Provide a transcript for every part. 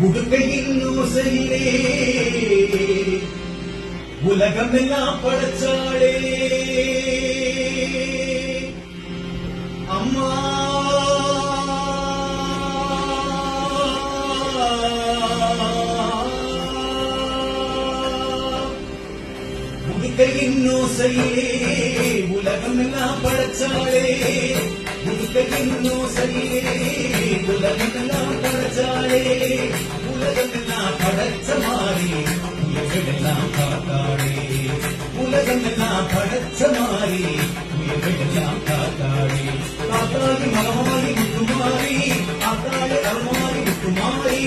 உடுக்கையின் ஓசையிலே உலகமெல்லாம் படைச்சாளே அம்மா. உடுக்கையின் ஓசையிலே உலகமெல்லாம் படைச்சாளே, உடுக்கையின் ஓசையிலே உலகமெல்லாம் படைச்சாளே, உலகமெல்லாம் படைச்ச மாறி உயிர்களெல்லாம் காத்தாளே, உலகமெல்லாம் படைச்ச மாறி உயிர்களெல்லாம் காத்தாளே. காத்தாளி மகமாரி முத்துமாரி, காத்தாளி அருமாரி முத்துமாரி,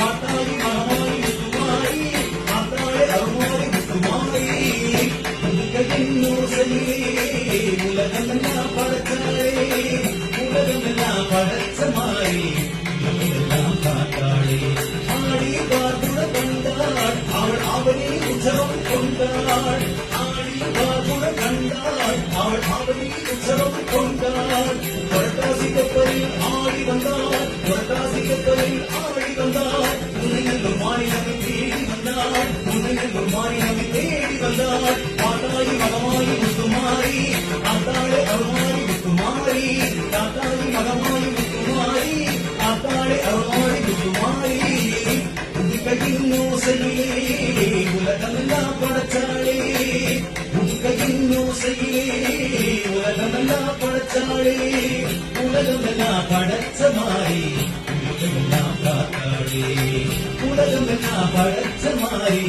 காத்தாளி மகமாரி முத்துமாரி, காத்தாளி அருமாரி முத்துமாரி. உடுக்கையின் ஓசையிலே உலகமெல்லாம் படைச்சாளே, உலகமெல்லாம் படைச்ச மாறி உயிர்களெல்லாம் காத்தாளே. ஆடி பார்த்துட கண்டாள் அவள் அவனில் உற்சவம் கொண்டாள், ஆடி பார்த்துட கண்டாள் அவள் அவனில் உற்சவம் கொண்டாள். புரட்டாசி கப்பலில் ஆடி வந்தாள், புரட்டாசி கப்பலில் ஆடி வந்தாள், உன்னையெல்லாம் மாநிலத்தை தேடி வந்தாள், உன்னையெல்லாம் மாநிலத்தை தேடி வந்தாள். காத்தாயி மகமாயி முத்துமாரி, காத்தாளே அருமாரி முத்துமாரி, காத்தாயி மகமாயி முத்துமாரி, காத்தாளே அருமாரி முத்துமாரி. உடுக்கையின் ஓசையிலே உலகமெல்லாம் படைச்சாளே, உடுக்கையின் ஓசையிலே உலகமெல்லாம் படைச்சாளே, உலகமெல்லாம் படைச்ச மாறி உயிர்களெல்லாம் காத்தாளே, உலகமெல்லாம் படைச்ச மாறி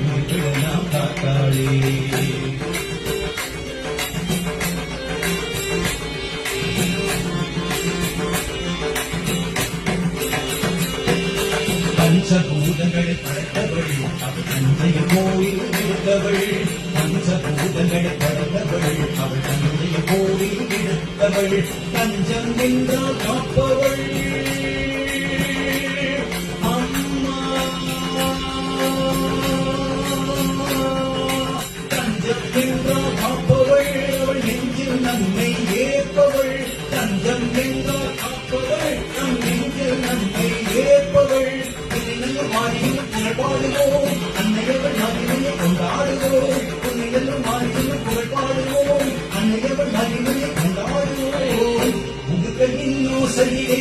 உயிர்களெல்லாம் காத்தாளே. பஞ்சபூதங்களை படைத்தவள் அவள் தந்தைய கோயில் எடுத்தவள், பஞ்சபூதங்களை படைத்தவள் அவள் தந்தைய கோயில் எடுத்தவள். பஞ்சம் என்றால் காப்பவள் அம்மா, தஞ்சம் என்றால் காப்பவள் அவள் நெஞ்சில் நம்மை ஏற்பவள், தஞ்சம் என்றால் காப்பவள் நம் நெஞ்சில் நம்மை ஏற்பவள். மாறியும் புகழ்பாடுவோம் அன்னையவள் மகிமையை கொண்டாடுவோம், உன்னையெல்லாம் மாறியும் புகழ்பாடுவோம் அன்னையவள் மகிமையை கொண்டாடுவோம். உடுக்கையின் ஓசையிலே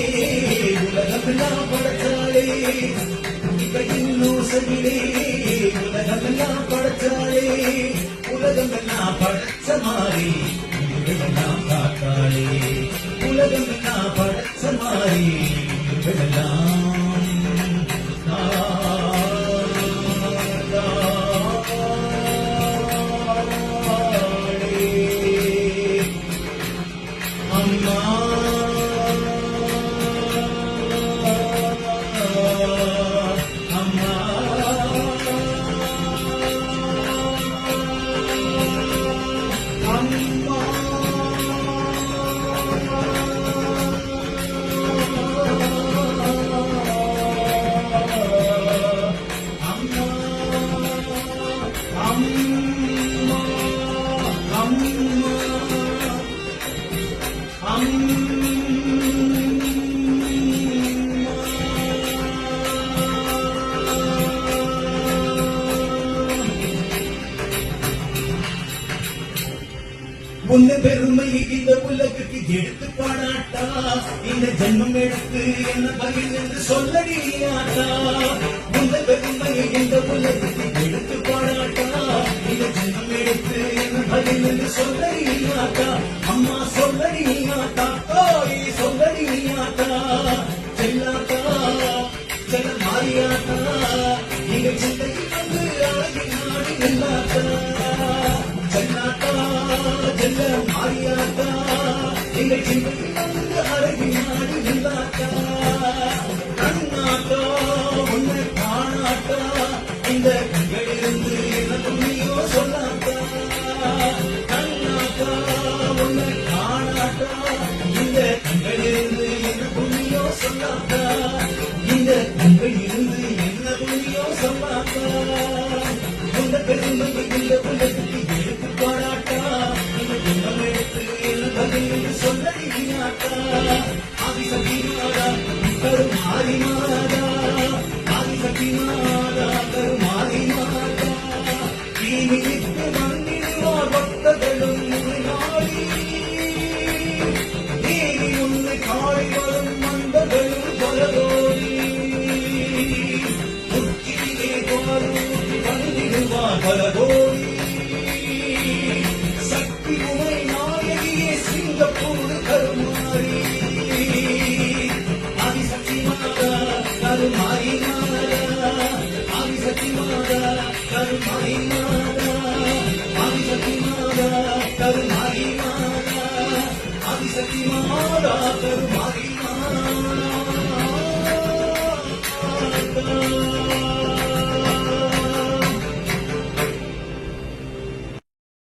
உலகமெல்லாம் படைச்சாளே, உடுக்கையின் ஓசையிலே உலகமெல்லாம் படைச்சாளே, உலகமெல்லாம் படைச்ச மாறி உயிர்களெல்லாம் காத்தாளே, உலகமெல்லாம் படைச்ச மாறி உயிர்களெல்லாம் உன்ன பெருமை இந்த உலகுக்கு எடுத்து பாடாட்டா, இந்த ஜென்மம் எடுத்து என்ன பதில் என்று சொல்லடி ஆட்டா. உன்ன பெருமை இந்த உலகுக்கு எடுத்து பாடாட்டா, இந்த ஜென்மம் எடுத்து என்ன பதில் என்று சொல்லடி ஆட்டா. அம்மா சொல்லடி ஆட்டா, ஓய் சொல்லடி ஆட்டா. செல்லாட்டா செல்ல மாறியாட்டா, நீங்க சிந்தையில் வந்து அழகி நாடி நில்லாட்டா. செல்லாட்டா செல்ல மாறியாட்டா, எங்கள் சிந்தையில் வந்து அழகி நாடி நில்லாட்டா. கண்ணாட்டா உன்னை காணாட்டா, இந்த கண்களிலிருந்து என்ன புண்ணியோ சொல்லாட்டா. கண்ணாட்டா உன்னை காணாட்டா, இந்த கண்களிலிருந்து என்ன புண்ணியோ சொல்லாட்டா, இந்த கண்களிலிருந்து என்ன புண்ணியோ சொல்லாட்டா. உந்த பெருமை இந்த உலகத்துக்கு எடுத்து பாடாட்டா, இந்த ஜென்மம் எடுத்து என்ன பதில் என்று சொல்லடி ஆட்டா. ஆதிசக்தி மாதா கருமாரி மாதா, காடி வரும் மந்தகளும் பலதோடி உச்சியிலே பாலூட்டி வந்திடுவார் பலதோடி சக்தி உமை நாயகியே சிங்கப்பூர்